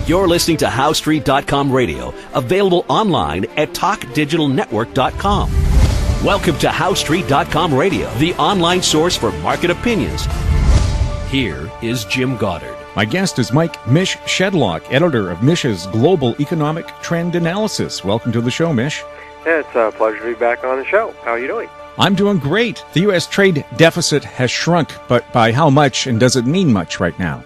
You're listening to HowStreet.com radio, available online at TalkDigitalNetwork.com. Welcome to HowStreet.com radio, the online source for market opinions. Here is Jim Goddard. My guest is Mish Shedlock, editor of Mish's Global Economic Trend Analysis. Welcome to the show, Mish. It's a pleasure to be back on the show. How are you doing? I'm doing great. The U.S. trade deficit has shrunk, but by how much, and does it mean much right now?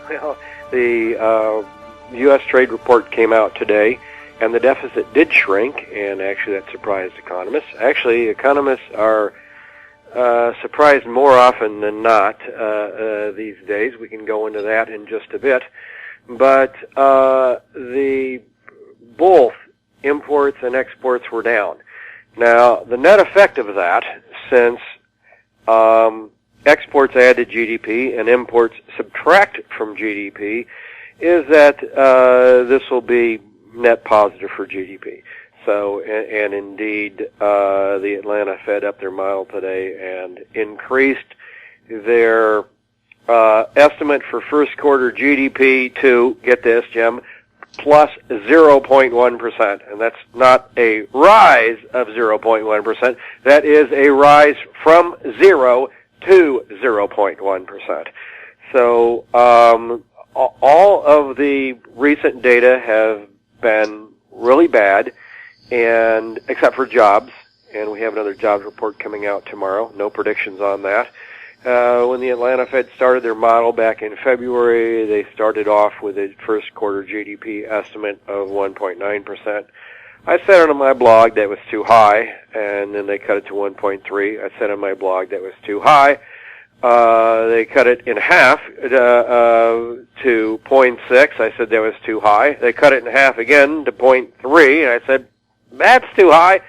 Well, the U.S. trade report came out today, and the deficit did shrink, and actually that surprised economists. Actually, economists are surprised more often than not these days. We can go into that in just a bit. But both imports and exports were down. Now, the net effect of that, since exports add to GDP and imports subtract from GDP, is that this will be net positive for GDP. So, and indeed, the Atlanta Fed upped their model today and increased their estimate for first quarter GDP to, get this, Jim, plus 0.1%. And that's not a rise of 0.1%. That is a rise from 0 to 0.1%. So, all of the recent data have been really bad, and except for jobs, and we have another jobs report coming out tomorrow. No predictions on that. When the Atlanta Fed started their model back in February, they started off with a first quarter GDP estimate of 1.9%. I said on my blog that was too high, and then they cut it to 1.3. I said on my blog that was too high. They cut it in half to 0.6. I said that was too high. They cut it in half again to 0.3, and I said, that's too high.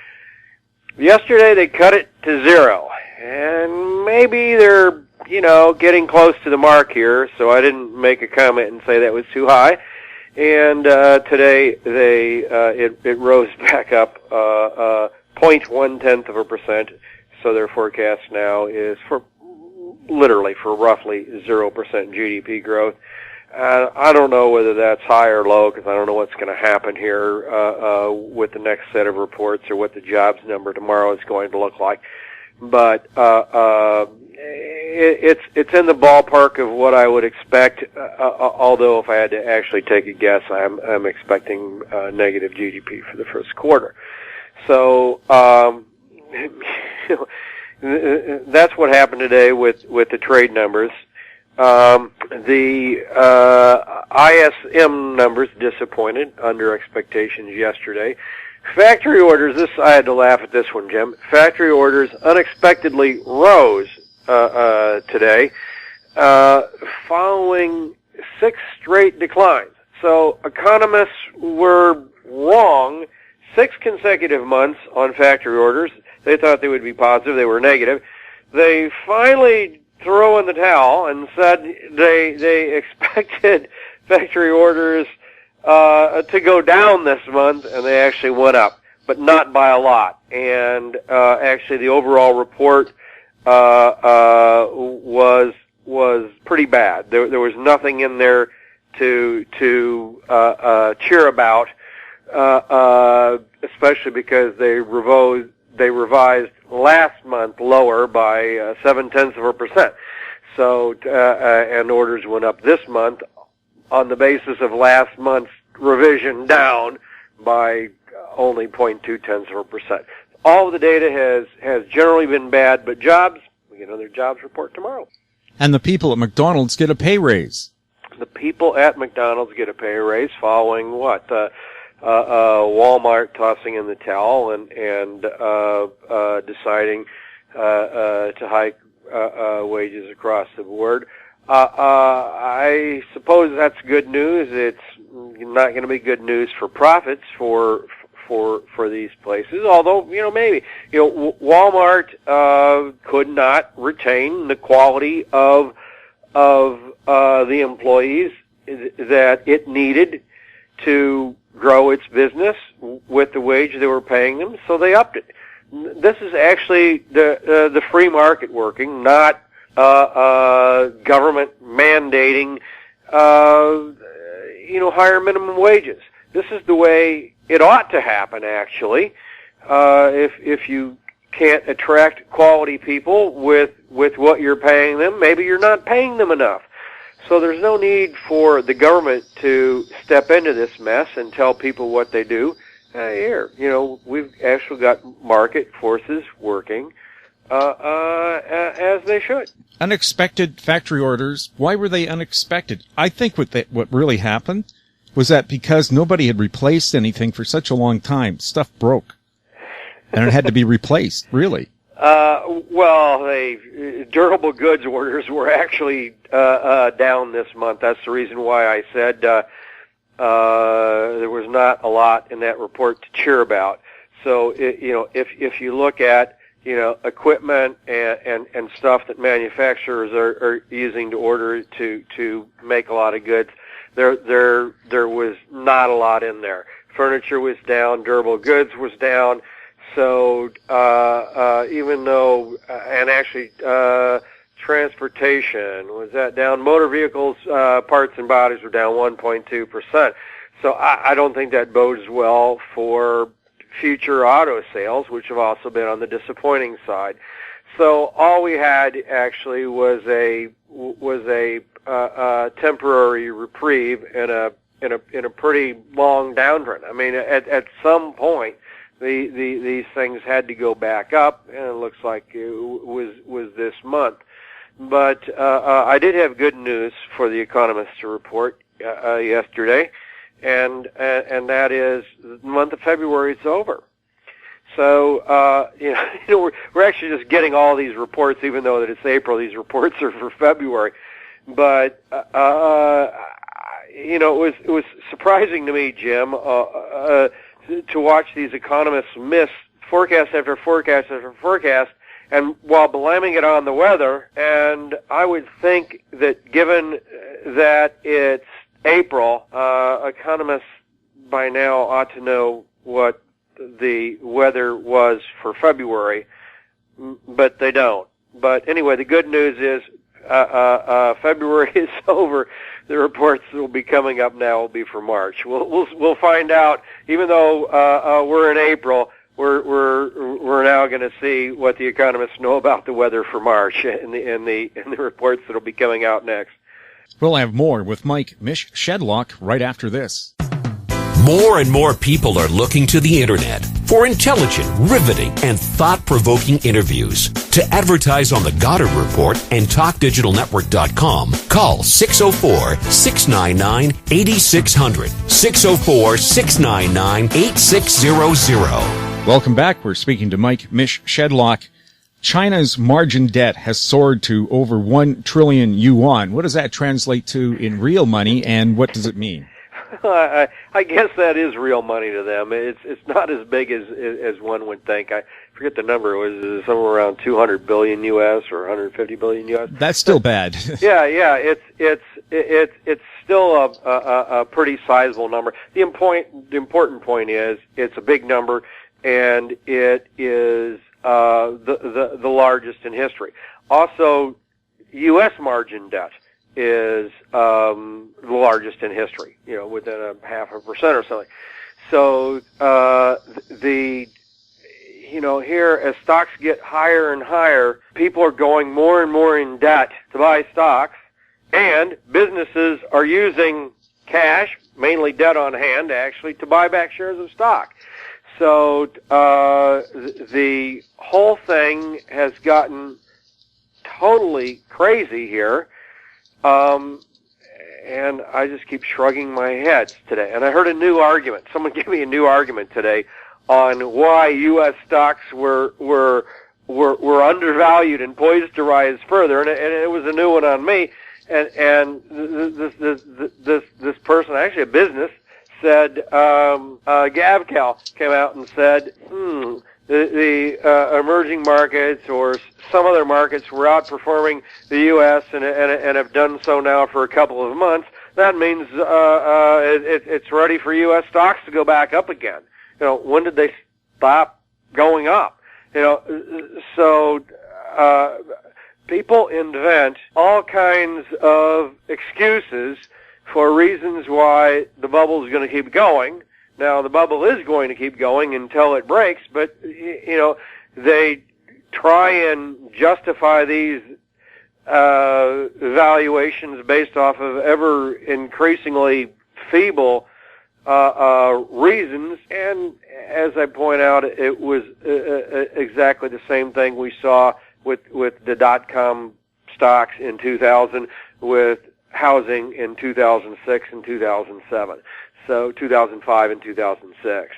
Yesterday they cut it to 0. And maybe they're, getting close to the mark here, so I didn't make a comment and say that was too high. And today it rose back up 0.1%, so their forecast now is for roughly 0% GDP growth. I don't know whether that's high or low, because I don't know what's going to happen here with the next set of reports or what the jobs number tomorrow is going to look like. But it's in the ballpark of what I would expect. Although if I had to actually take a guess, I'm expecting negative GDP for the first quarter. So that's what happened today with the trade numbers. The ISM numbers disappointed, under expectations yesterday. Factory orders, I had to laugh at this one, Jim. Factory orders unexpectedly rose today, following 6 straight declines. So economists were wrong 6 consecutive months on factory orders. They thought they would be positive. They were negative. They finally threw in the towel and said they expected factory orders to go down this month, and they actually went up, but not by a lot. And actually, the overall report was pretty bad. There was nothing in there to cheer about, especially because they revised last month lower by 0.7%. So and orders went up this month on the basis of last month's revision down by only 0.2%. All of the data has generally been bad, but jobs, we get another jobs report tomorrow. And the people at McDonald's get a pay raise. The people at McDonald's get a pay raise following what? Walmart tossing in the towel and deciding to hike wages across the board. I suppose that's good news. It's not going to be good news for profits for these places. Although maybe Walmart could not retain the quality of the employees that it needed to grow its business with the wage they were paying them, so they upped it. This is actually the free market working, not government mandating higher minimum wages. This is the way it ought to happen, actually. If you can't attract quality people with what you're paying them, maybe you're not paying them enough. So there's no need for the government to step into this mess and tell people what they do. Here, we've actually got market forces working as they should. Unexpected factory orders. Why were they unexpected? I think what really happened was that because nobody had replaced anything for such a long time, stuff broke. And it had to be replaced, really. Durable goods orders were actually down this month. That's the reason why I said there was not a lot in that report to cheer about. So, if you look at equipment and stuff that manufacturers are using to order to make a lot of goods, there was not a lot in there. Furniture was down, durable goods was down. So even though, and actually transportation was that down, motor vehicles parts and bodies were down 1.2%. So I don't think that bodes well for future auto sales, which have also been on the disappointing side. So all we had actually was a temporary reprieve in a pretty long downturn. I mean, at some point, these things had to go back up, and it looks like it was this month. But I did have good news for the economists to report yesterday, and that is the month of February is over. So we're actually just getting all these reports, even though that it's April. These reports are for February, but it was surprising to me, Jim, to watch these economists miss forecast after forecast after forecast, and while blaming it on the weather. And I would think that given that it's April, economists by now ought to know what the weather was for February, but they don't. But anyway, the good news is February is over. The reports that will be coming up now will be for March. We'll find out. Even though we're in April, we're now going to see what the economists know about the weather for March in the reports that will be coming out next. We'll have more with Mish Shedlock right after this. More and more people are looking to the Internet for intelligent, riveting, and thought-provoking interviews. To advertise on the Goddard Report and TalkDigitalNetwork.com, call 604-699-8600, 604-699-8600. Welcome back. We're speaking to Mish Shedlock. China's margin debt has soared to over 1 trillion yuan. What does that translate to in real money, and what does it mean? I guess that is real money to them. It's not as big as one would think. I forget the number. It was somewhere around 200 billion U.S. or 150 billion U.S. That's still bad. Yeah. It's still a pretty sizable number. The important point is it's a big number, and it is the largest in history. Also, U.S. margin debt is the largest in history, within a 0.5% or something. So here as stocks get higher and higher, people are going more and more in debt to buy stocks, and businesses are using cash, mainly debt on hand, actually, to buy back shares of stock. So the whole thing has gotten totally crazy here. And I just keep shrugging my head today. And I heard a new argument. Someone gave me a new argument today on why U.S. stocks were undervalued and poised to rise further. And it was a new one on me. And this person, actually a business, said, Gavcal came out and said, the emerging markets or some other markets were outperforming the U.S. and have done so now for a couple of months. That means it's ready for U.S. stocks to go back up again. When did they stop going up? So people invent all kinds of excuses for reasons why the bubble is going to keep going. Now, the bubble is going to keep going until it breaks, but, they try and justify these valuations based off of ever increasingly feeble reasons, and as I point out, it was exactly the same thing we saw with the dot-com stocks in 2000, with housing in 2006 and 2007, so 2005 and 2006.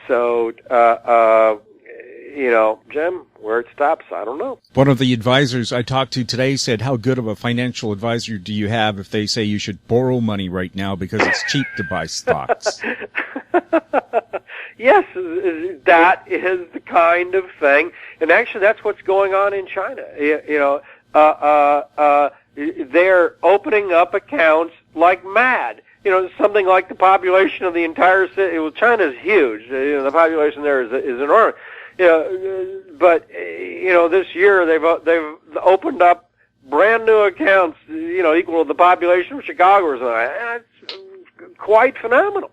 So, Jim, where it stops, I don't know. One of the advisors I talked to today said, how good of a financial advisor do you have if they say you should borrow money right now because it's cheap to buy stocks? Yes, that is the kind of thing. And actually, that's what's going on in China. They're opening up accounts like mad. Something like the population of the entire city. Well, China's huge. The population there is enormous. But this year they've opened up brand new accounts, equal to the population of Chicago or something. It's quite phenomenal.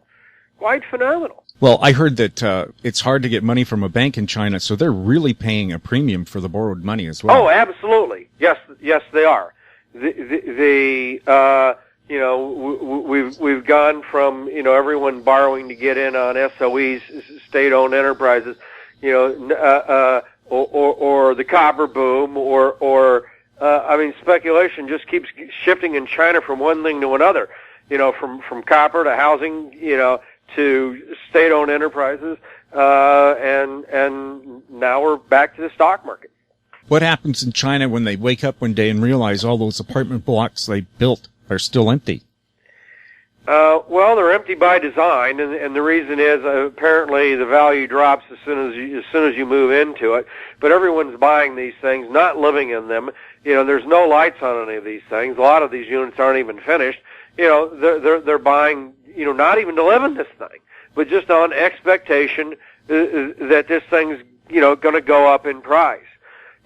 Quite phenomenal. Well, I heard that it's hard to get money from a bank in China, so they're really paying a premium for the borrowed money as well. Oh, absolutely. Yes, they are. We've gone from everyone borrowing to get in on SOEs, state-owned enterprises, or the copper boom, or speculation just keeps shifting in China from one thing to another. From copper to housing, to state-owned enterprises, and now we're back to the stock market. What happens in China when they wake up one day and realize all those apartment blocks they built are still empty? Well, they're empty by design, and the reason is apparently the value drops as soon as you move into it. But everyone's buying these things, not living in them. There's no lights on any of these things. A lot of these units aren't even finished. They're buying, not even to live in this thing, but just on expectation that this thing's, going to go up in price.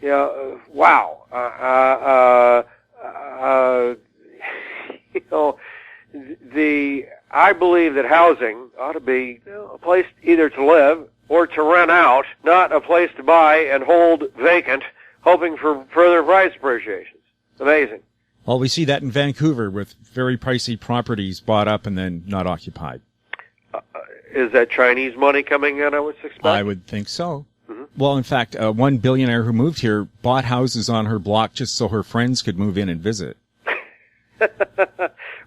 Wow. I believe that housing ought to be a place either to live or to rent out, not a place to buy and hold vacant, hoping for further price appreciations. Amazing. Well, we see that in Vancouver with very pricey properties bought up and then not occupied. Is that Chinese money coming in, I would suspect? I would think so. Mm-hmm. Well, in fact, one billionaire who moved here bought houses on her block just so her friends could move in and visit.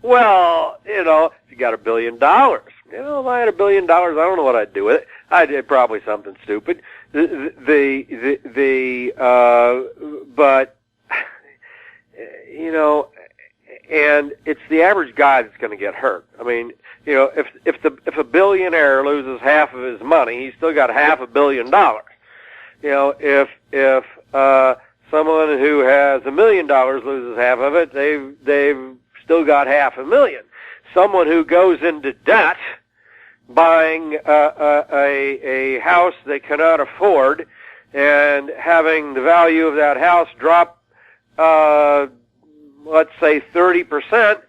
Well, if you got $1 billion, if I had $1 billion, I don't know what I'd do with it. I did probably something stupid. But and it's the average guy that's going to get hurt. I mean, if a billionaire loses half of his money, he's still got $500 million. If someone who has $1 million loses half of it, they've still got $500,000. Someone who goes into debt, buying a house they cannot afford, and having the value of that house drop, let's say 30%,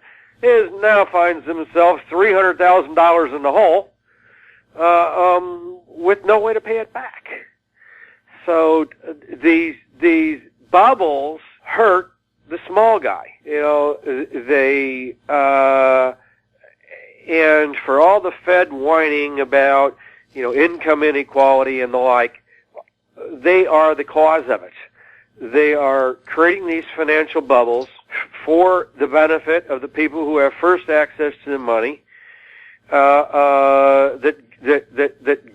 now finds themselves $300,000 in the hole, with no way to pay it back. So these bubbles hurt the small guy. And for all the Fed whining about, income inequality and the like, they are the cause of it. They are creating these financial bubbles for the benefit of the people who have first access to the money, that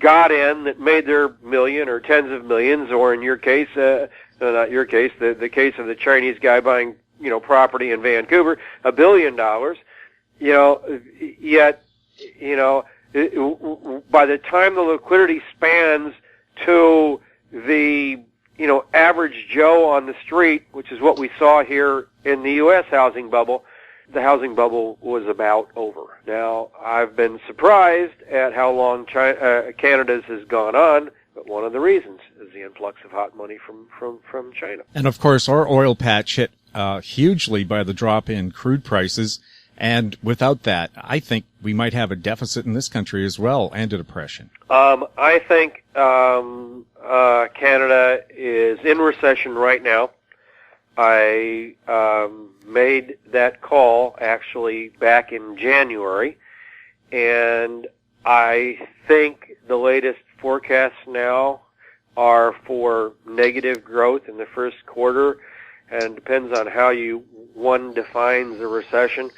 got in, that made their million or tens of millions, or in your case, not your case, the case of the Chinese guy buying, property in Vancouver, $1 billion. Yet, by the time the liquidity spans to the, average Joe on the street, which is what we saw here in the U.S. housing bubble, the housing bubble was about over. Now, I've been surprised at how long Canada's has gone on, but one of the reasons is the influx of hot money from China. And of course, our oil patch hit hugely by the drop in crude prices. And without that, I think we might have a deficit in this country as well, and a depression. I think Canada is in recession right now. I made that call actually back in January, and I think the latest forecasts now are for negative growth in the first quarter, and it depends on how one defines a recession.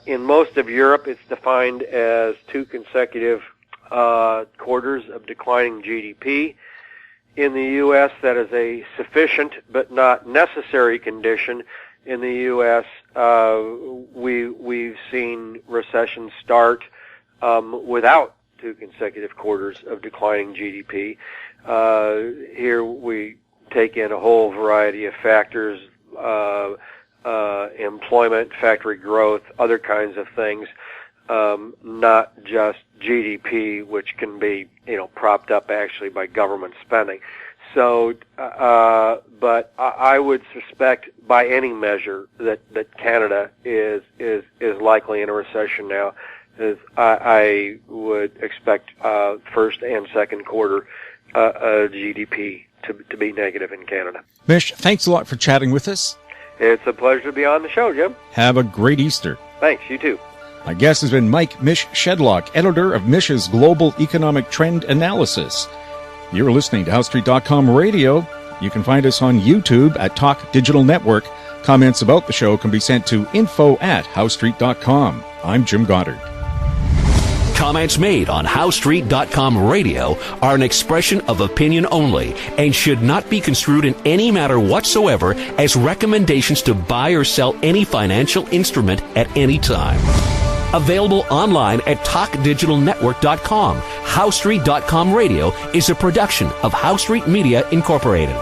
In most of Europe, it's defined as 2 consecutive quarters of declining GDP. In the U.S., that is a sufficient but not necessary condition. In the U.S., we've seen recession start without 2 consecutive quarters of declining GDP. Here we take in a whole variety of factors, employment, factory growth, other kinds of things, not just GDP, which can be, propped up actually by government spending. So, but I would suspect by any measure that Canada is likely in a recession now. I would expect first and second quarter GDP to be negative in Canada. Mish, thanks a lot for chatting with us. It's a pleasure to be on the show, Jim. Have a great Easter. Thanks, you too. My guest has been Mike Mish Shedlock, editor of Mish's Global Economic Trend Analysis. You're listening to HowStreet.com radio. You can find us on YouTube at Talk Digital Network. Comments about the show can be sent to info@HowStreet.com. I'm Jim Goddard. Comments made on HowStreet.com radio are an expression of opinion only and should not be construed in any matter whatsoever as recommendations to buy or sell any financial instrument at any time. Available online at TalkDigitalNetwork.com. HowStreet.com radio is a production of HowStreet Media Incorporated.